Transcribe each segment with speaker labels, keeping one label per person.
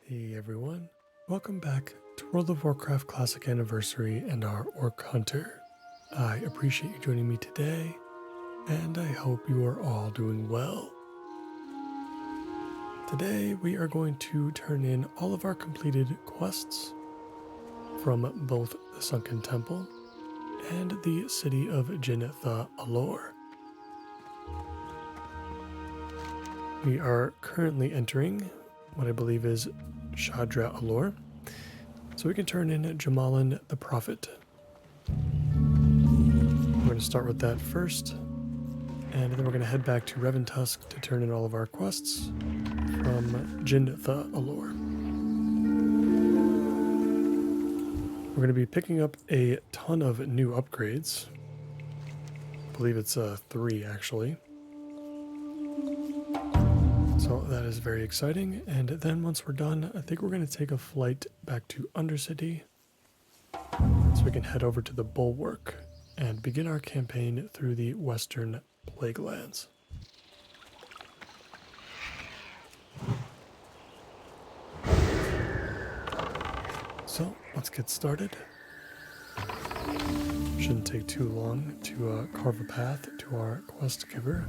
Speaker 1: Hey everyone, welcome back to World of Warcraft Classic Anniversary and our Orc Hunter. I appreciate you joining me today, and I hope you are all doing well. Today we are going to turn in all of our completed quests from both the Sunken Temple and the city of Jinitha Alor. We are currently entering what I believe is Shadra Alor, so we can turn in Jamalan the Prophet. We're going to start with that first, and then we're going to head back to Reventusk to turn in all of our quests from Jinitha Alor. We're going to be picking up a ton of new upgrades. I believe it's 3 actually. So that is very exciting, and then once we're done, I think we're going to take a flight back to Undercity so we can head over to the Bulwark and begin our campaign through the Western Plaguelands. So let's get started. Shouldn't take too long to carve a path to our quest giver.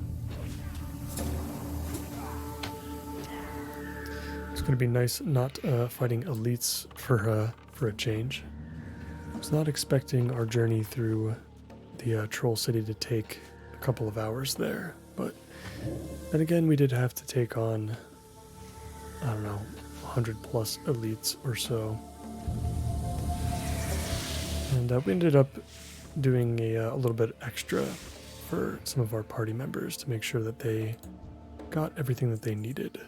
Speaker 1: It's going to be nice not fighting elites for a change. I was not expecting our journey through the Troll City to take a couple of hours there, but then again we did have to take on, I don't know, 100 plus elites or so. And we ended up doing a little bit extra for some of our party members to make sure that they got everything that they needed.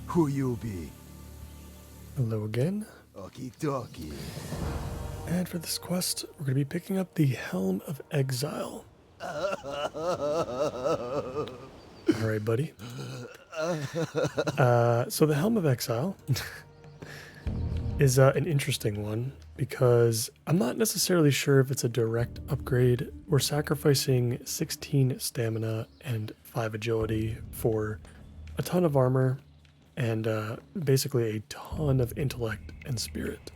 Speaker 2: Who you be?
Speaker 1: Hello again.
Speaker 2: Okie dokie.
Speaker 1: And for this quest, we're going to be picking up the Helm of Exile. Alright, buddy. So the Helm of Exile is an interesting one because I'm not necessarily sure if it's a direct upgrade. We're sacrificing 16 stamina and 5 agility for a ton of armor and basically a ton of intellect and spirit.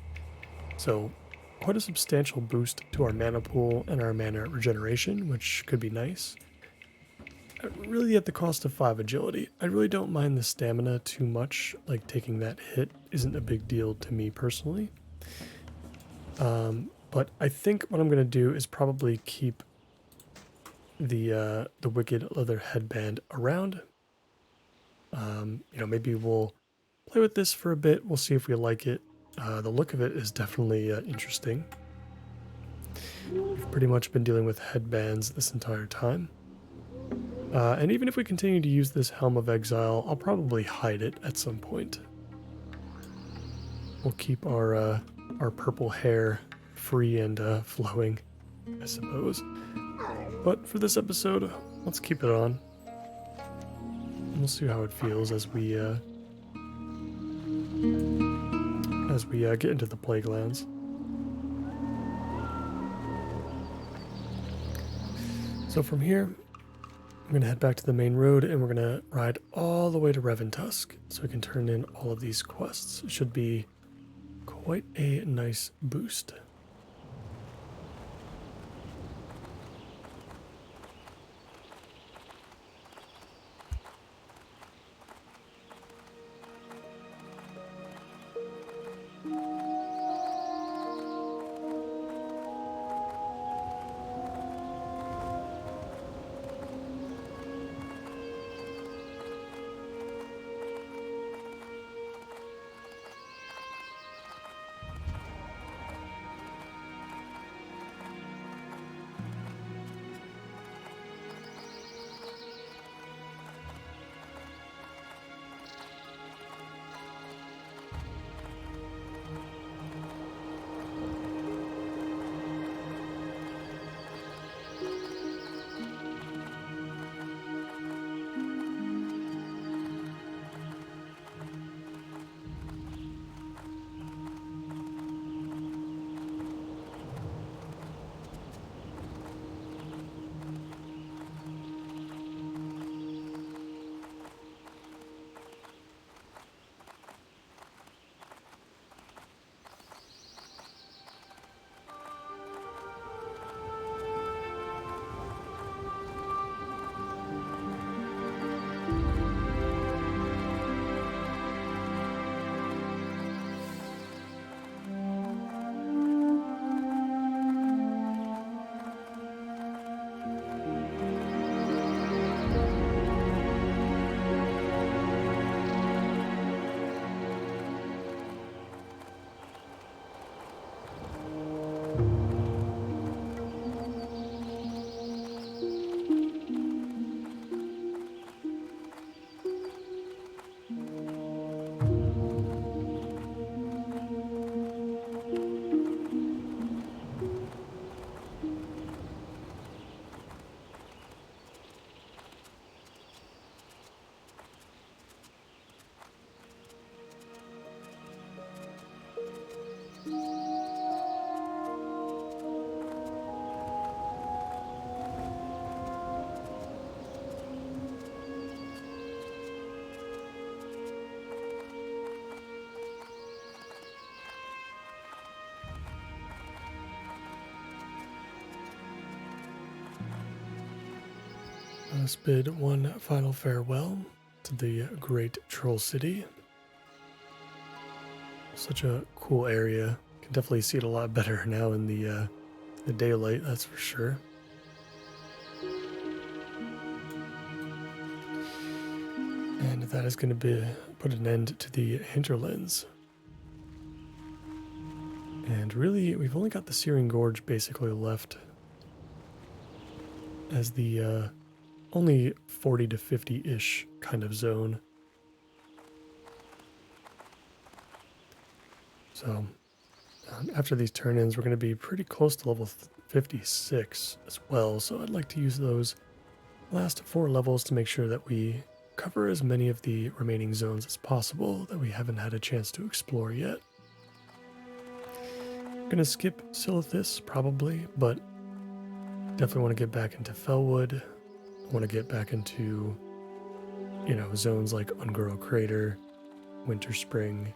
Speaker 1: So quite a substantial boost to our mana pool and our mana regeneration, which could be nice. Really at the cost of 5 agility. I really don't mind the stamina too much, like taking that hit isn't a big deal to me personally. But I think what I'm going to do is probably keep the Wicked Leather Headband around. Maybe we'll play with this for a bit. We'll see if we like it. The look of it is definitely interesting. We've pretty much been dealing with headbands this entire time. And even if we continue to use this Helm of Exile, I'll probably hide it at some point. We'll keep our purple hair free and flowing, I suppose. But for this episode, let's keep it on. We'll see how it feels as we get into the Plaguelands. So from here, I'm going to head back to the main road and we're going to ride all the way to Reventusk so we can turn in all of these quests. It should be quite a nice boost. Let's bid one final farewell to the great troll city. Such a cool area. Can definitely see it a lot better now in the daylight, that's for sure. And that is going to put an end to the hinterlands. And really, we've only got the Searing Gorge basically left as the only 40 to 50-ish kind of zone. So after these turn-ins, we're going to be pretty close to level 56 as well. So I'd like to use those last 4 levels to make sure that we cover as many of the remaining zones as possible that we haven't had a chance to explore yet. I'm going to skip Silithus probably, but definitely want to get back into Fellwood. I want to get back into, zones like Ungoro Crater, Winter Spring,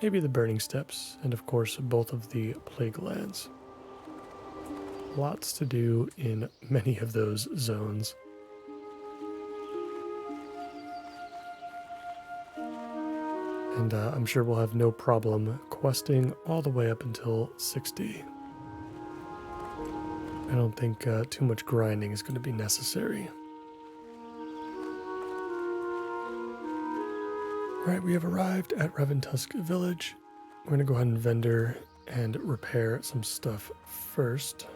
Speaker 1: maybe the Burning Steppes, and of course both of the Plague Lands. Lots to do in many of those zones. And I'm sure we'll have no problem questing all the way up until 60. I don't think too much grinding is going to be necessary. Alright, we have arrived at Reventusk Village. We're going to go ahead and vendor and repair some stuff first.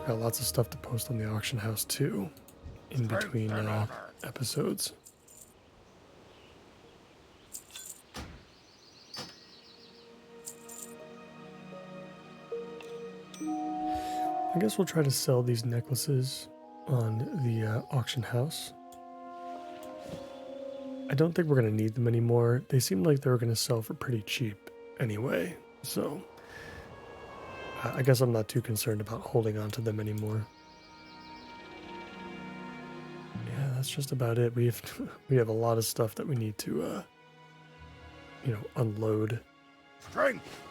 Speaker 1: Got lots of stuff to post on the auction house too, in between episodes. I guess we'll try to sell these necklaces on the auction house. I don't think we're going to need them anymore. They seem like they were going to sell for pretty cheap anyway, so I guess I'm not too concerned about holding on to them anymore. Yeah, that's just about it. We have a lot of stuff that we need to unload.
Speaker 2: Strength!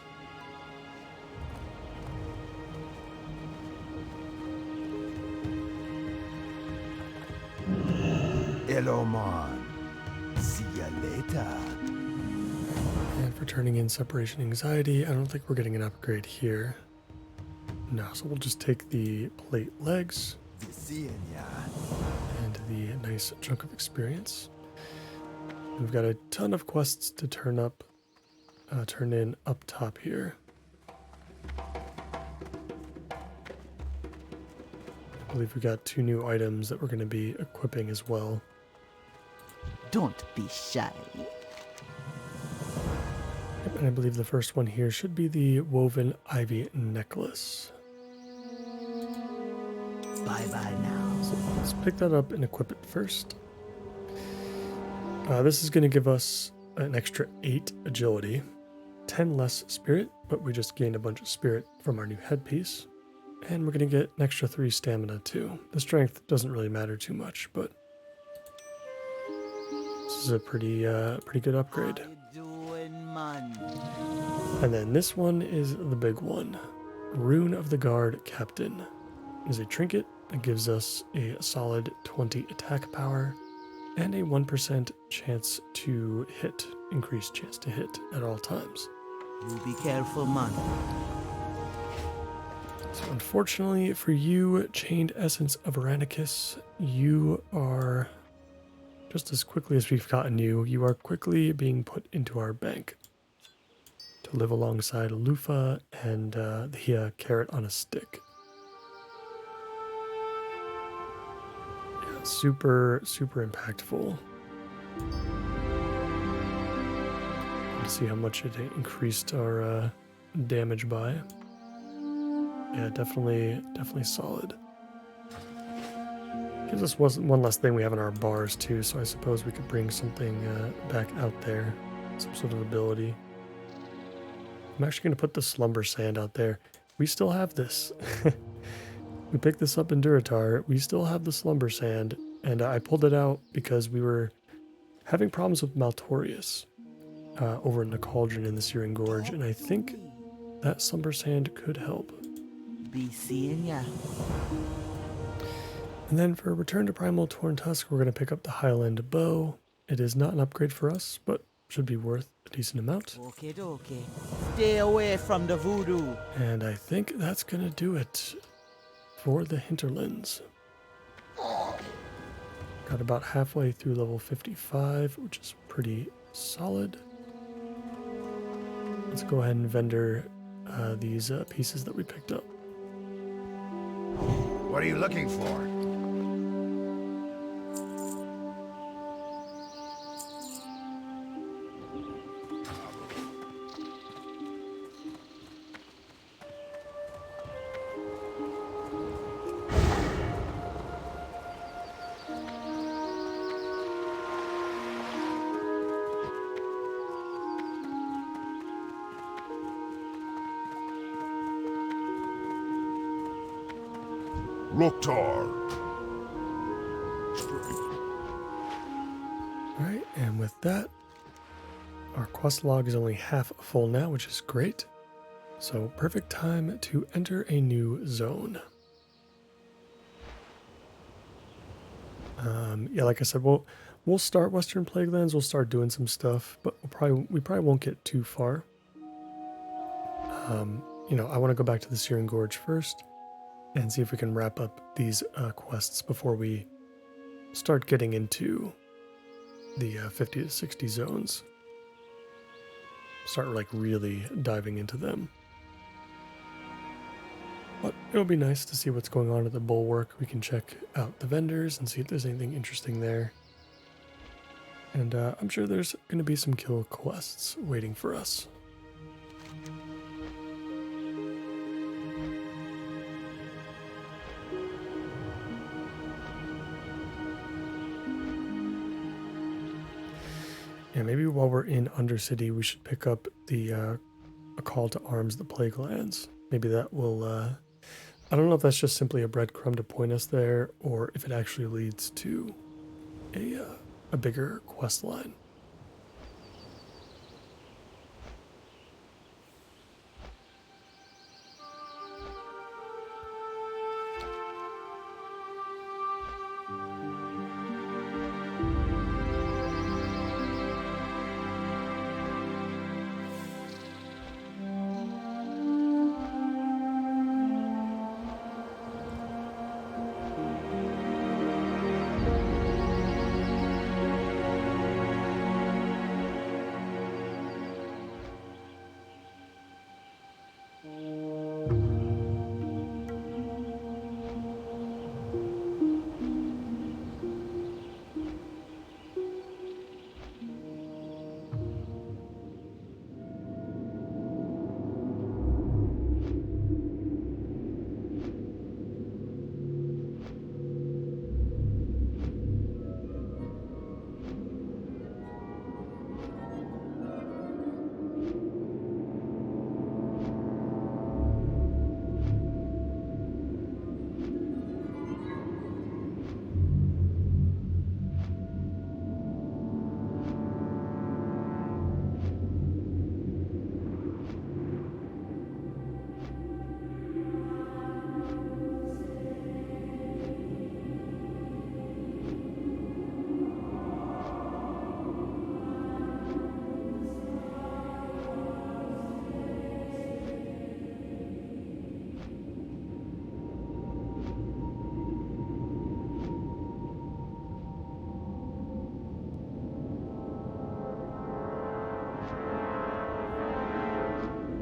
Speaker 2: Hello, man. See ya later.
Speaker 1: And for turning in Separation Anxiety, I don't think we're getting an upgrade here. No, so we'll just take the plate legs
Speaker 2: Seeing ya.
Speaker 1: and the nice chunk of experience. We've got a ton of quests to turn in up top here. I believe we got 2 new items that we're going to be equipping as well.
Speaker 3: Don't be shy.
Speaker 1: Yep, and I believe the first one here should be the Woven Ivy Necklace.
Speaker 3: Bye-bye now.
Speaker 1: So let's pick that up and equip it first. This is going to give us an extra 8 agility, 10 less spirit, but we just gained a bunch of spirit from our new headpiece. And we're going to get an extra 3 stamina too. The strength doesn't really matter too much, but this is a pretty good upgrade.
Speaker 3: How you doing, man?
Speaker 1: And then this one is the big one. Rune of the Guard Captain is a trinket that gives us a solid 20 attack power and a 1% chance to hit, increased chance to hit at all times.
Speaker 3: You be careful, man.
Speaker 1: So unfortunately for you, Chained Essence of Aranicus, you are, just as quickly as we've gotten you, you are quickly being put into our bank to live alongside Lufa and the Carrot on a Stick. Yeah, super impactful. To see how much it increased our damage by. Yeah, definitely solid. Gives us one less thing we have in our bars too, so I suppose we could bring something back out there, some sort of ability. I'm actually going to put the Slumber Sand out there. We still have this. We picked this up in Duratar. We still have the Slumber Sand, and I pulled it out because we were having problems with Maltorius over in the Cauldron in the Searing Gorge, and I think that Slumber Sand could help.
Speaker 3: Be seeing ya.
Speaker 1: And then for Return to Primal Torn Tusk, we're going to pick up the Highland Bow. It is not an upgrade for us, but should be worth a decent amount.
Speaker 3: Okay, okay. Stay away from the voodoo.
Speaker 1: And I think that's going to do it for the hinterlands. Got about halfway through level 55, which is pretty solid. Let's go ahead and vendor these pieces that we picked up.
Speaker 2: What are you looking for? Loktar.
Speaker 1: Alright, and with that, our quest log is only half full now, which is great. So perfect time to enter a new zone. Yeah, like I said, we'll start Western Plaguelands, we'll start doing some stuff, but we probably won't get too far. You know, I want to go back to the Searing Gorge first and see if we can wrap up these quests before we start getting into the 50 to 60 zones. Start like really diving into them. But it'll be nice to see what's going on at the Bulwark. We can check out the vendors and see if there's anything interesting there. And I'm sure there's going to be some kill quests waiting for us. Yeah, maybe while we're in Undercity, we should pick up the a call to arms, the Plaguelands. Maybe that will. I don't know if that's just simply a breadcrumb to point us there, or if it actually leads to a bigger quest line.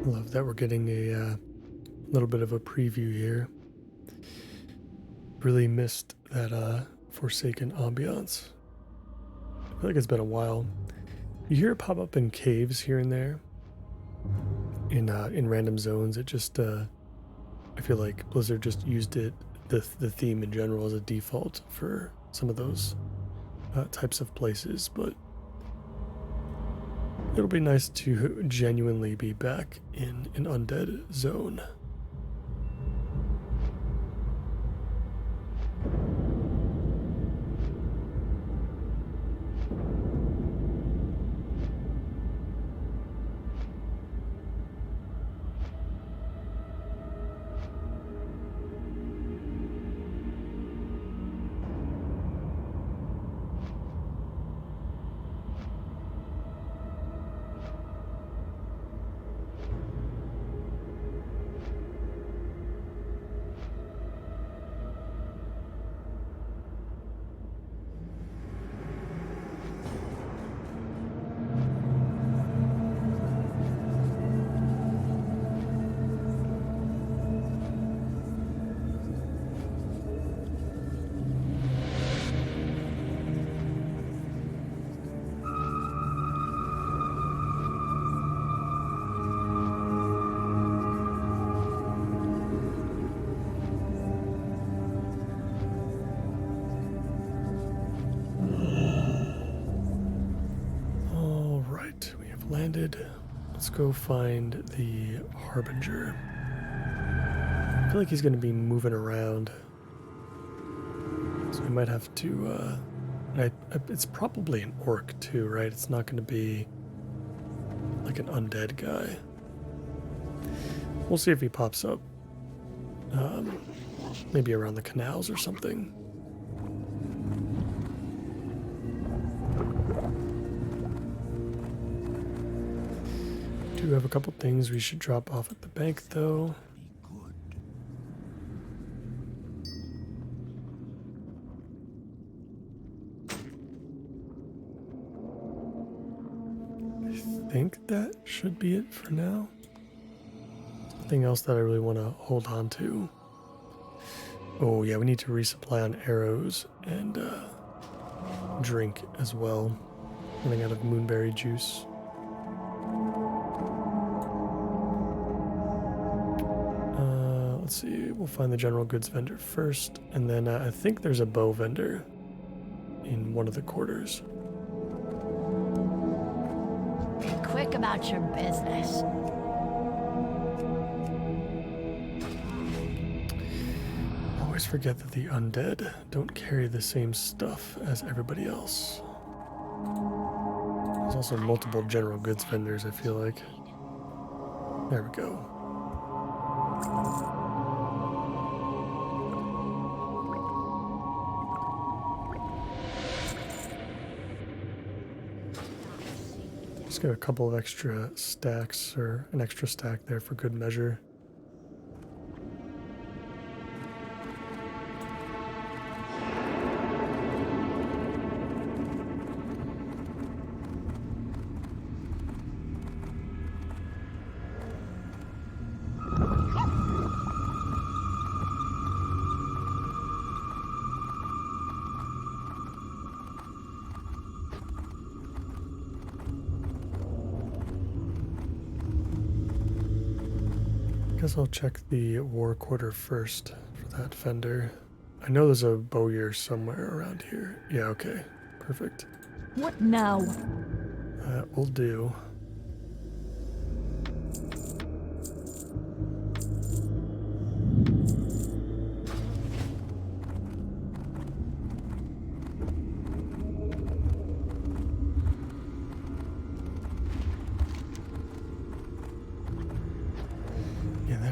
Speaker 1: Love that we're getting a little bit of a preview here. Really missed that Forsaken ambiance. I feel like it's been a while. You hear it pop up in caves here and there, in random zones. It just I feel like Blizzard just used it, the theme in general, as a default for some of those types of places, but it'll be nice to genuinely be back in an undead zone. landed. Let's go find the Harbinger. I feel like he's going to be moving around. So we might have to... it's probably an orc too, right? It's not going to be like an undead guy. We'll see if he pops up. Maybe around the canals or something. Do have a couple things we should drop off at the bank though. I think that should be it for now. Nothing else that I really want to hold on to. Oh yeah, we need to resupply on arrows and drink as well. Running out of moonberry juice. Let's see, we'll find the general goods vendor first, and then I think there's a bow vendor in one of the quarters.
Speaker 4: Be quick about your business.
Speaker 1: Always forget that the undead don't carry the same stuff as everybody else. There's also multiple general goods vendors, I feel like. There we go. Just got a couple of extra stacks, or an extra stack there for good measure. Guess I'll check the war quarter first for that fender. I know there's a bowyer somewhere around here. Yeah, okay. Perfect.
Speaker 4: What now?
Speaker 1: That will do.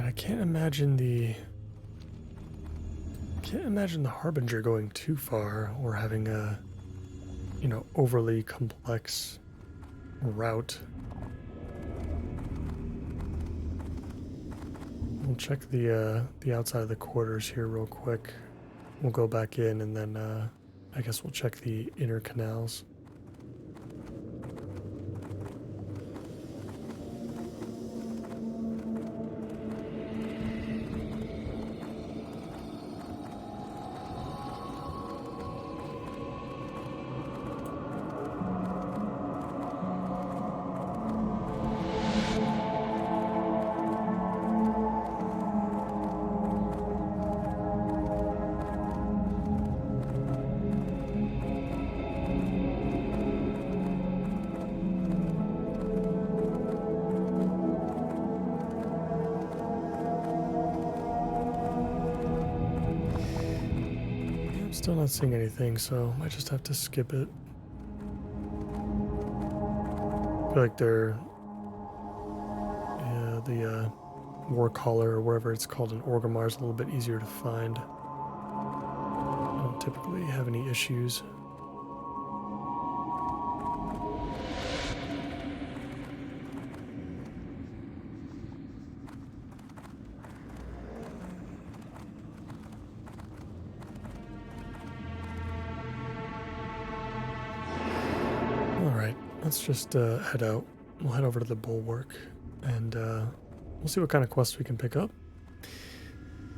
Speaker 1: I can't imagine the Harbinger going too far or having a, overly complex route. We'll check the outside of the quarters here real quick. We'll go back in and then I guess we'll check the inner canals. Still not seeing anything, so I might just have to skip it. I feel like they're the war collar or wherever it's called in Orgrimmar is a little bit easier to find. I don't typically have any issues. Let's just head out. We'll head over to the bulwark and we'll see what kind of quests we can pick up.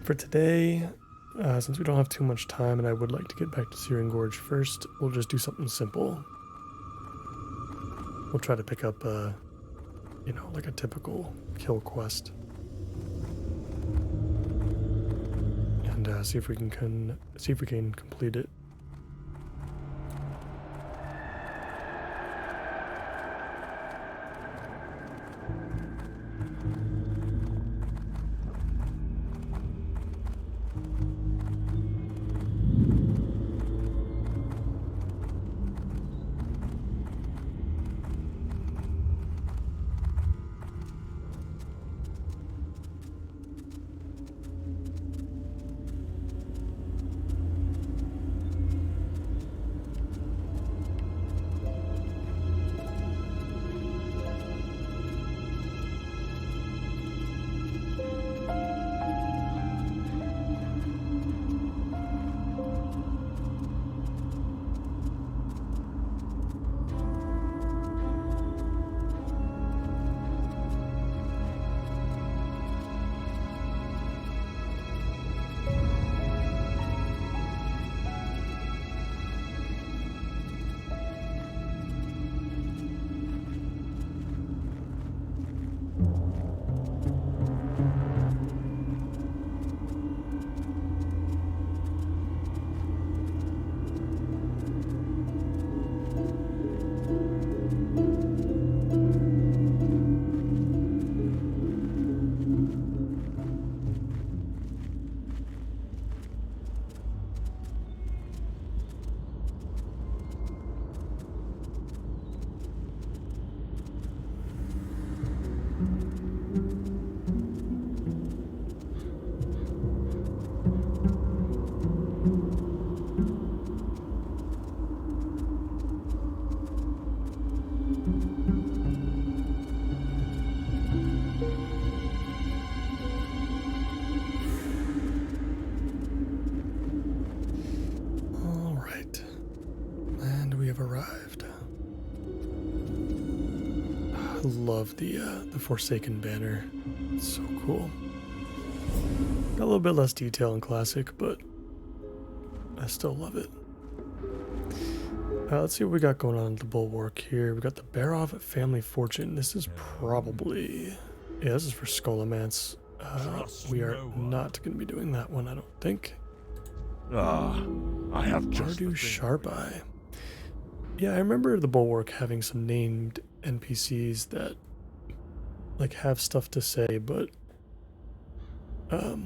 Speaker 1: For today, since we don't have too much time and I would like to get back to Searing Gorge first, we'll just do something simple. We'll try to pick up, like a typical kill quest. And see if we can complete it. love the Forsaken banner. It's so cool. Got a little bit less detail in Classic, but I still love it. Let's see what we got going on at the Bulwark here. We got the Barov Family Fortune. This is probably... Yeah, this is for Scholomance. We are not going to be doing that one, I don't think.
Speaker 2: I have just
Speaker 1: Ardu Sharp Eye. Yeah, I remember the Bulwark having some named NPCs that like have stuff to say, but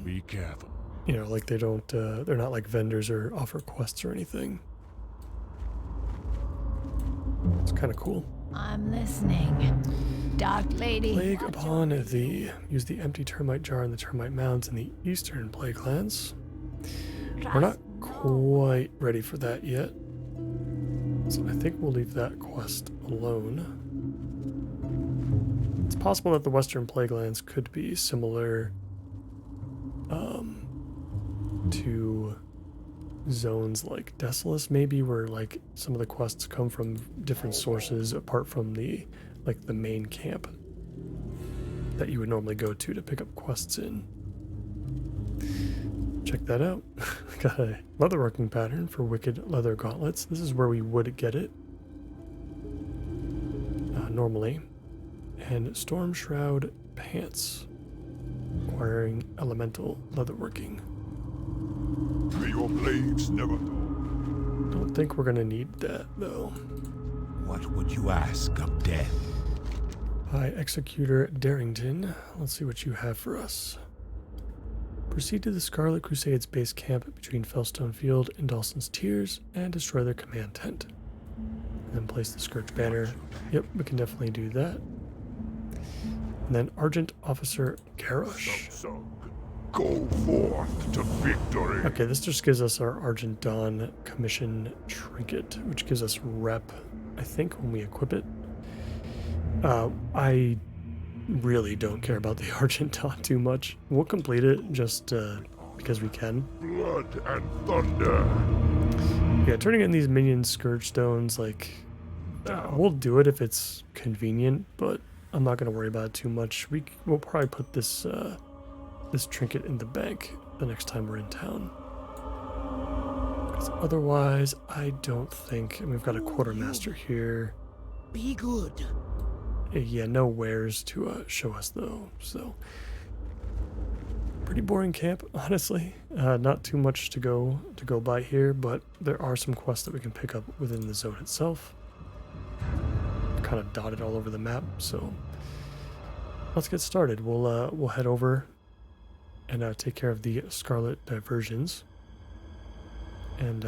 Speaker 2: be careful.
Speaker 1: you know, like they don't they're not like vendors or offer quests or anything. It's kind of cool.
Speaker 4: I'm listening. Dark Lady.
Speaker 1: Plague upon thee. Use the empty termite jar in the termite mounds in the eastern plague lands. We're not quite ready for that yet, so I think we'll leave that quest alone. It's possible that the western plague lands could be similar to zones like Desolus, maybe, where like some of the quests come from different sources apart from the like the main camp that you would normally go to pick up quests in. Check that out. Got a leatherworking pattern for wicked leather gauntlets. This is where we would get it normally. And storm shroud pants, acquiring elemental leatherworking.
Speaker 2: May your blades never...
Speaker 1: Don't think we're gonna need that though.
Speaker 5: What would you ask of death?
Speaker 1: By Executor Darrington. Let's see what you have for us. Proceed to the Scarlet Crusade's base camp between Fellstone Field and Dawson's Tears and destroy their command tent. And then place the Scourge banner. Yep, we can definitely do that. And then Argent Officer Garrosh.
Speaker 2: Go forth to victory.
Speaker 1: Okay, this just gives us our Argent Dawn commission trinket, which gives us rep, I think, when we equip it. I really don't care about the Argent Dawn too much. We'll complete it just because we can.
Speaker 2: Blood and thunder.
Speaker 1: Yeah, turning in these minion Scourge Stones, like, we'll do it if it's convenient, but I'm not going to worry about it too much. We'll probably put this this trinket in the bank the next time we're in town. Because otherwise, I don't think... And we've got a quartermaster here.
Speaker 3: Be good.
Speaker 1: Yeah, no wares to show us though, so... Pretty boring camp, honestly. Not too much to go by here, but there are some quests that we can pick up within the zone itself. Kind of dotted all over the map, so... Let's get started. We'll head over and take care of the Scarlet Diversions. And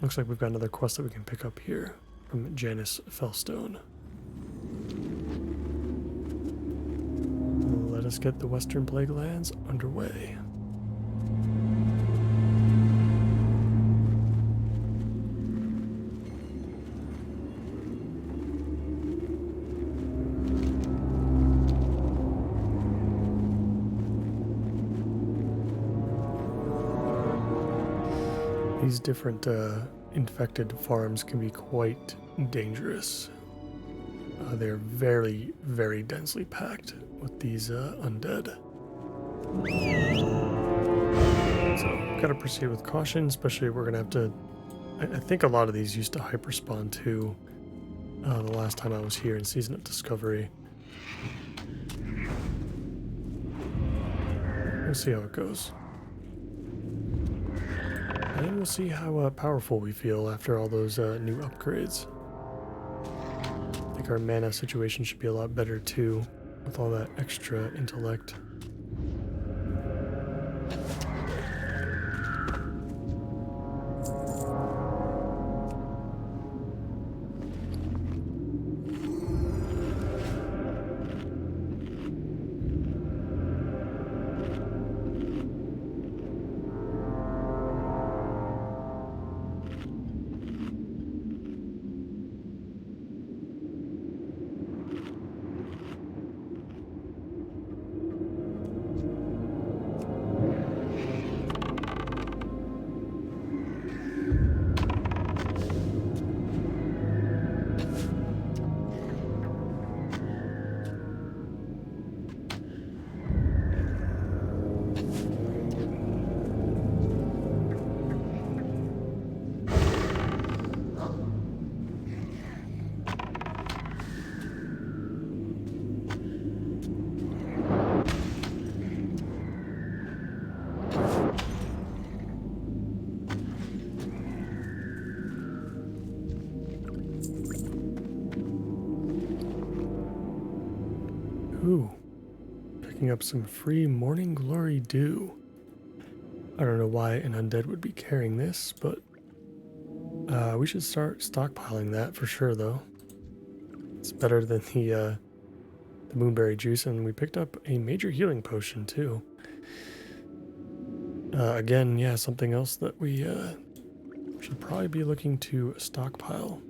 Speaker 1: looks like we've got another quest that we can pick up here from Janice Fellstone. Let us get the Western Plague Lands underway. These different infected farms can be quite dangerous. They're very, very densely packed with these undead. So, gotta proceed with caution, especially if we're gonna have to... I think a lot of these used to hyperspawn too, the last time I was here in Season of Discovery. We'll see how it goes. And we'll see how powerful we feel after all those new upgrades. I think our mana situation should be a lot better too, with all that extra intellect. picking up some free Morning Glory Dew. I don't know why an undead would be carrying this, but we should start stockpiling that for sure, though. It's better than the moonberry juice, and we picked up a major healing potion too. Again, yeah, something else that we should probably be looking to stockpile.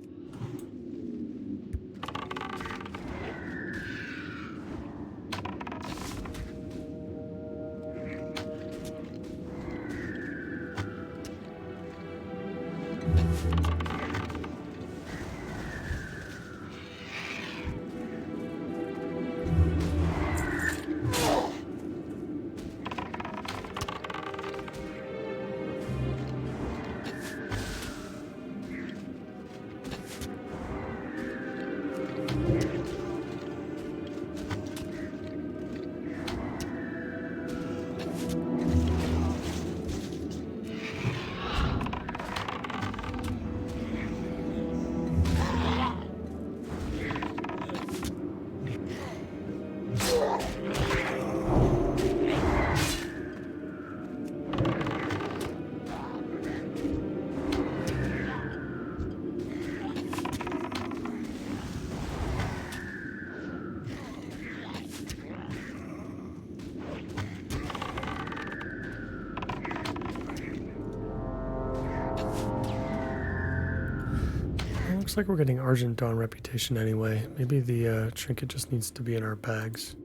Speaker 1: Looks like we're getting Argent Dawn reputation anyway. Maybe the trinket just needs to be in our bags.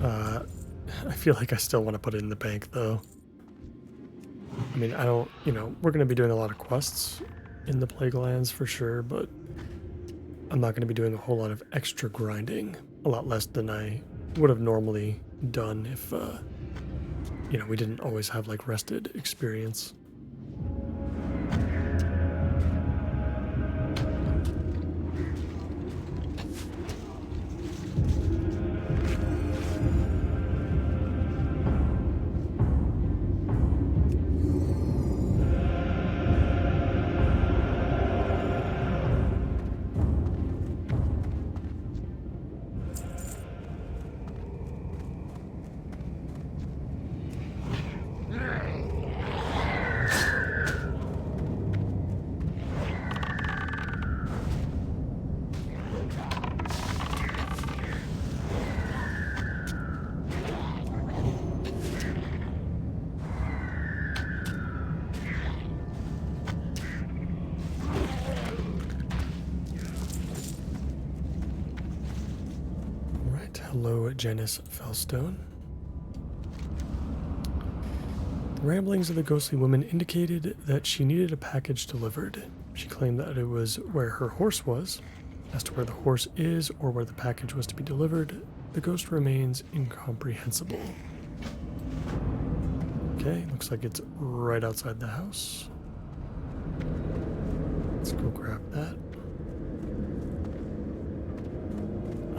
Speaker 1: I feel like I still want to put it in the bank though. I mean, I don't, we're going to be doing a lot of quests in the Plague Lands for sure, but I'm not going to be doing a whole lot of extra grinding. A lot less than I would have normally done if, we didn't always have like rested experience. Hello, Janice Fellstone. The ramblings of the ghostly woman indicated that she needed a package delivered. She claimed that it was where her horse was. As to where the horse is or where the package was to be delivered, the ghost remains incomprehensible. Okay, looks like it's right outside the house. Let's go grab that.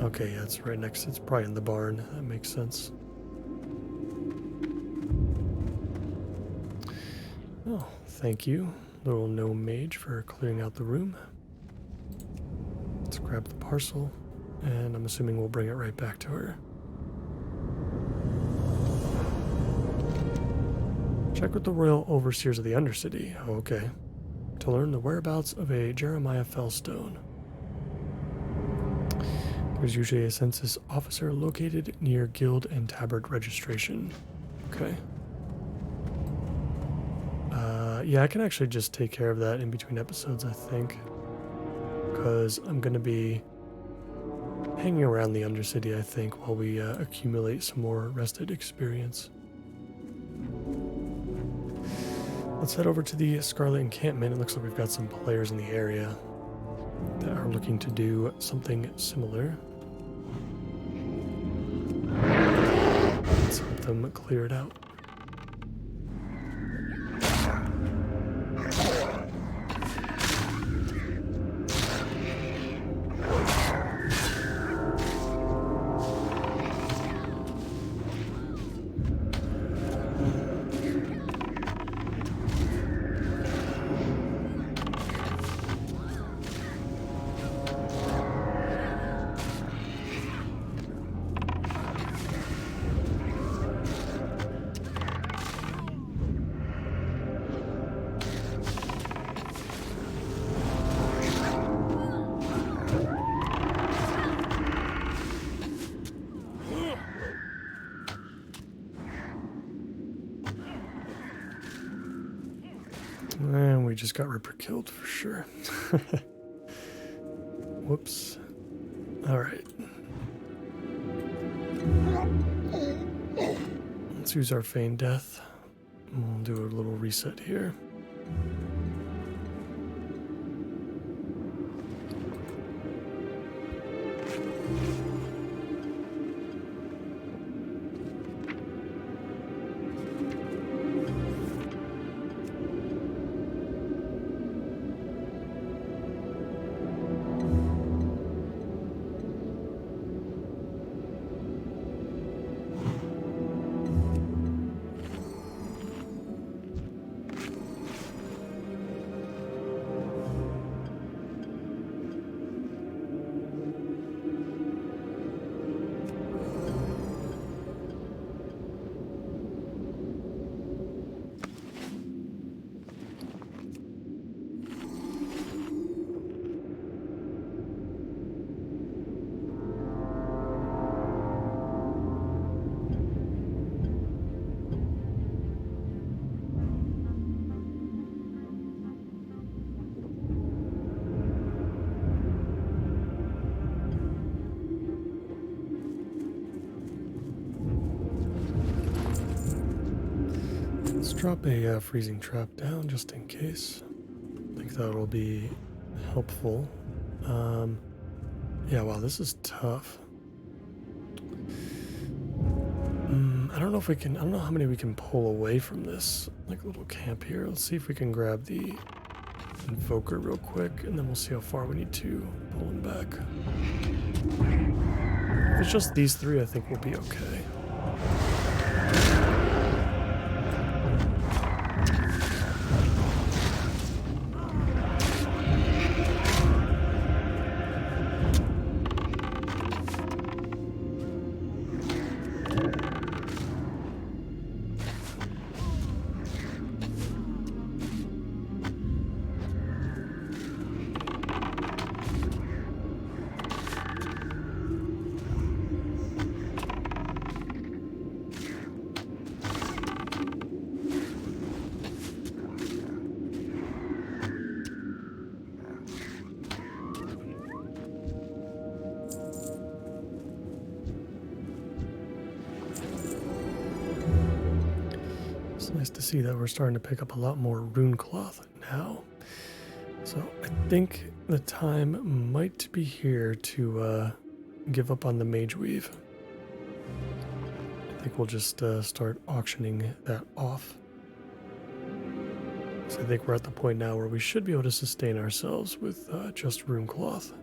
Speaker 1: Okay, yeah, it's right next. It's probably in the barn. That makes sense. Oh, thank you, little gnome mage, for clearing out the room. Let's grab the parcel, and I'm assuming we'll bring it right back to her. Check with the royal overseers of the Undercity. Oh, okay. To learn the whereabouts of a Jeremiah Fellstone. There's usually a census officer located near guild and tabard registration. Okay. Yeah, I can actually just take care of that in between episodes, I think. Because I'm going to be hanging around the Undercity, I think, while we accumulate some more rested experience. Let's head over to the Scarlet Encampment. It looks like we've got some players in the area that are looking to do something similar. Let's help them clear it out. just got Ripper killed for sure. Whoops. Alright. Let's use our Feign Death. We'll do a little reset here. Let's drop a freezing trap down just in case. I think that will be helpful. Yeah, wow, this is tough. I don't know if we can, I don't know how many we can pull away from this, like little camp here. Let's see if we can grab the Invoker real quick, and then we'll see how far we need to pull him back. If it's just these three, I think we'll be okay. It's nice to see that we're starting to pick up a lot more rune cloth now. So I think the time might be here to give up on the mage weave. I think we'll just start auctioning that off. So I think we're at the point now where we should be able to sustain ourselves with just rune cloth.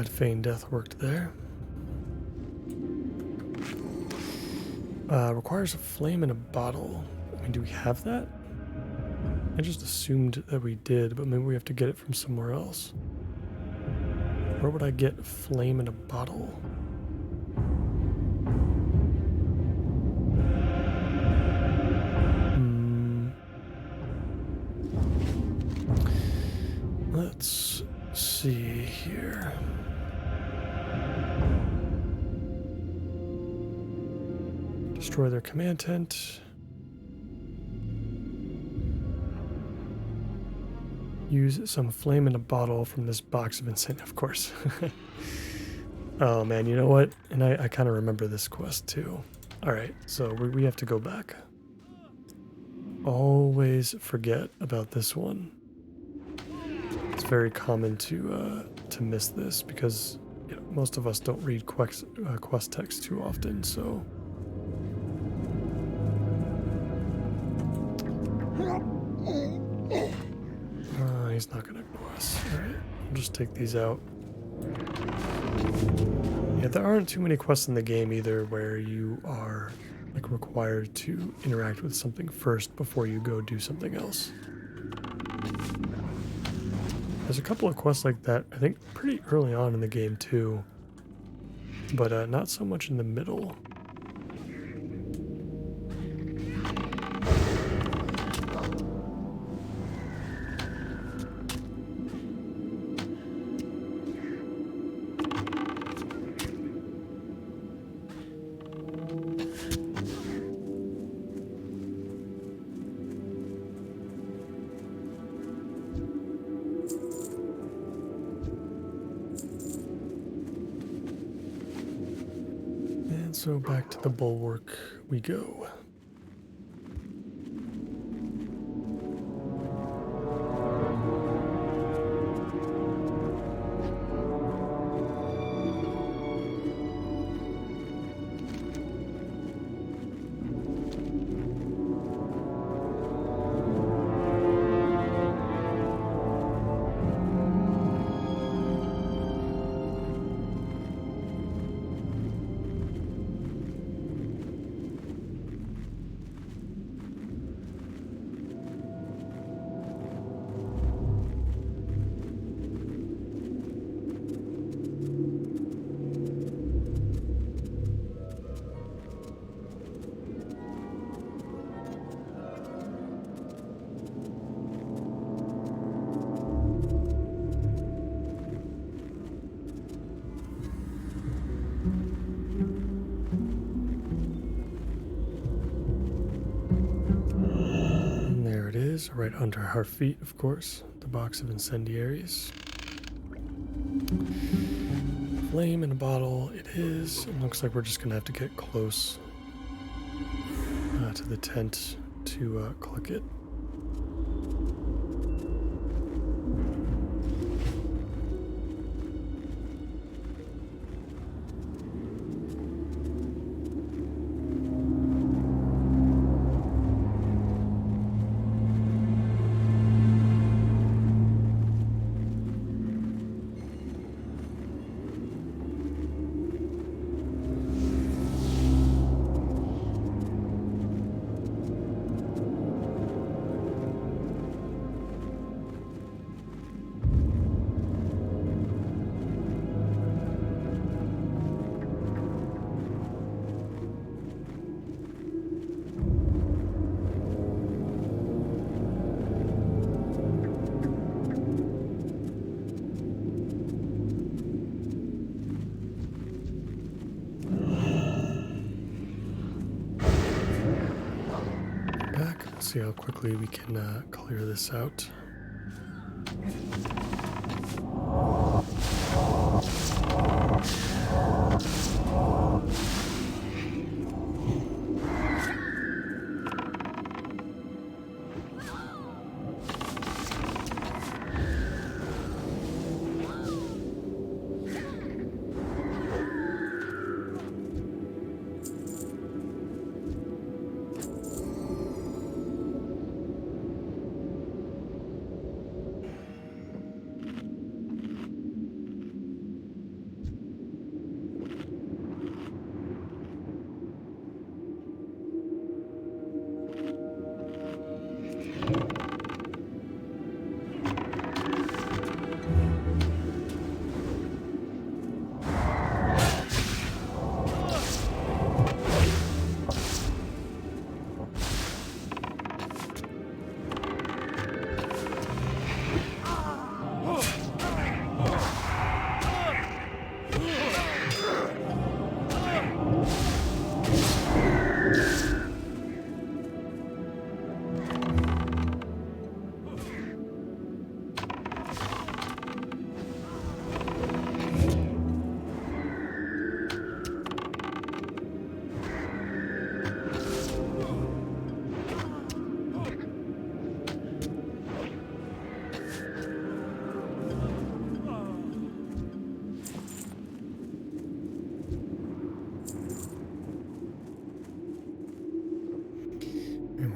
Speaker 1: Feign Death worked there. Requires a flame in a bottle. I mean, do we have that? I just assumed that we did, but maybe we have to get it from somewhere else. Where would I get flame in a bottle? Let's see here. Destroy their command tent. Use some flame in a bottle from this box of incense, of course. Oh man, you know what? And I kind of remember this quest too. Alright, so we have to go back. always forget about this one. It's very common to miss this because most of us don't read quest text too often, so. He's not gonna ignore us. Alright, I'll just take these out. Yeah, there aren't too many quests in the game either where you are like required to interact with something first before you go do something else. There's a couple of quests like that, I think pretty early on in the game too, but not so much in the middle. So back to the bulwark we go. Right under our feet, of course, the box of incendiaries. Flame in a bottle, it is. It looks like we're just gonna have to get close to the tent to collect it. See how quickly we can clear this out.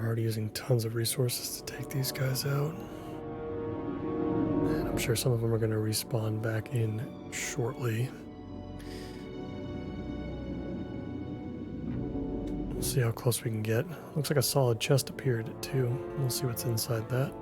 Speaker 1: already using tons of resources to take these guys out. And I'm sure some of them are going to respawn back in shortly. We'll see how close we can get. Looks like a solid chest appeared too. We'll see what's inside that.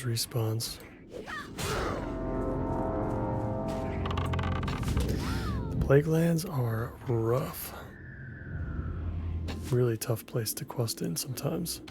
Speaker 1: Respawns. The Plague Lands are rough. Really tough place to quest in sometimes.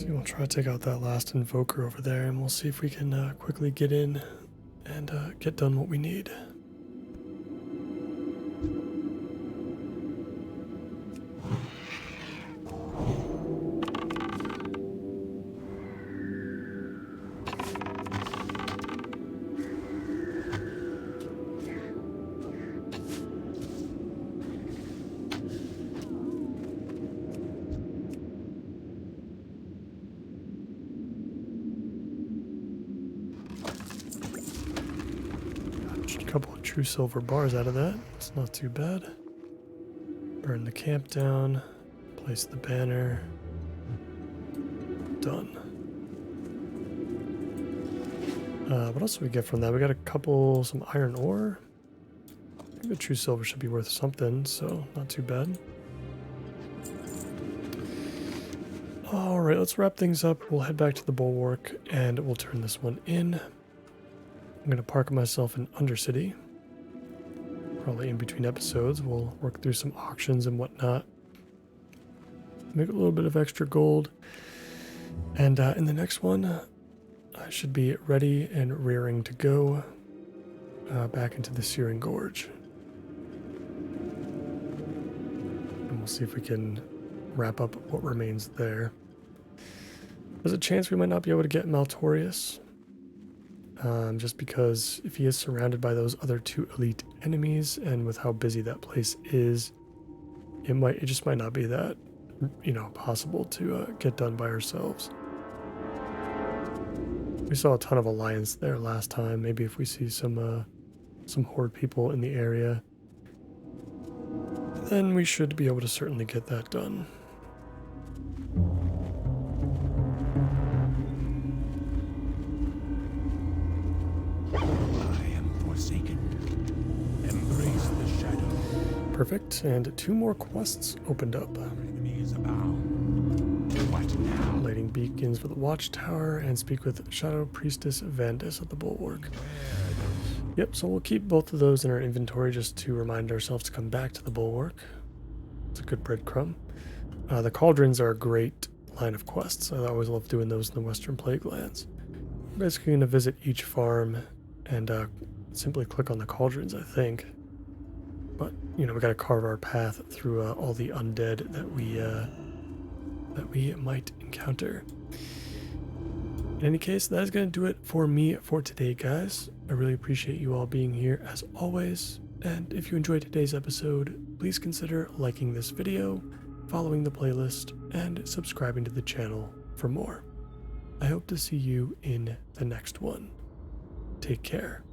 Speaker 1: We'll try to take out that last invoker over there, and we'll see if we can quickly get in and get done what we need. Couple of true silver bars out of that. It's not too bad. Burn the camp down. Place the banner. Done. What else do we get from that? We got some iron ore. I think the true silver should be worth something, so not too bad. Alright, let's wrap things up. We'll head back to the bulwark and we'll turn this one in. I'm going to park myself in Undercity. Probably in between episodes, we'll work through some auctions and whatnot. Make a little bit of extra gold. And in the next one, I should be ready and rearing to go back into the Searing Gorge. And we'll see if we can wrap up what remains there. There's a chance we might not be able to get Maltorius. Just because if he is surrounded by those other two elite enemies, and with how busy that place is, it just might not be that, possible to get done by ourselves. We saw a ton of alliance there last time. Maybe if we see some horde people in the area, then we should be able to certainly get that done.
Speaker 5: I am forsaken. Embrace the shadow.
Speaker 1: Perfect, and 2 more quests opened up.
Speaker 5: Our enemy is abound. What now?
Speaker 1: Lighting beacons for the watchtower and speak with Shadow Priestess Vandus at the Bulwark. Yep, so we'll keep both of those in our inventory just to remind ourselves to come back to the Bulwark. It's a good breadcrumb. The Cauldrons are a great line of quests. I always love doing those in the Western Plaguelands. I'm basically going to visit each farm and simply click on the Cauldrons, I think. But, we got to carve our path through all the undead that we might encounter. In any case, that is going to do it for me for today, guys. I really appreciate you all being here as always. And if you enjoyed today's episode, please consider liking this video, following the playlist, and subscribing to the channel for more. I hope to see you in the next one. Take care.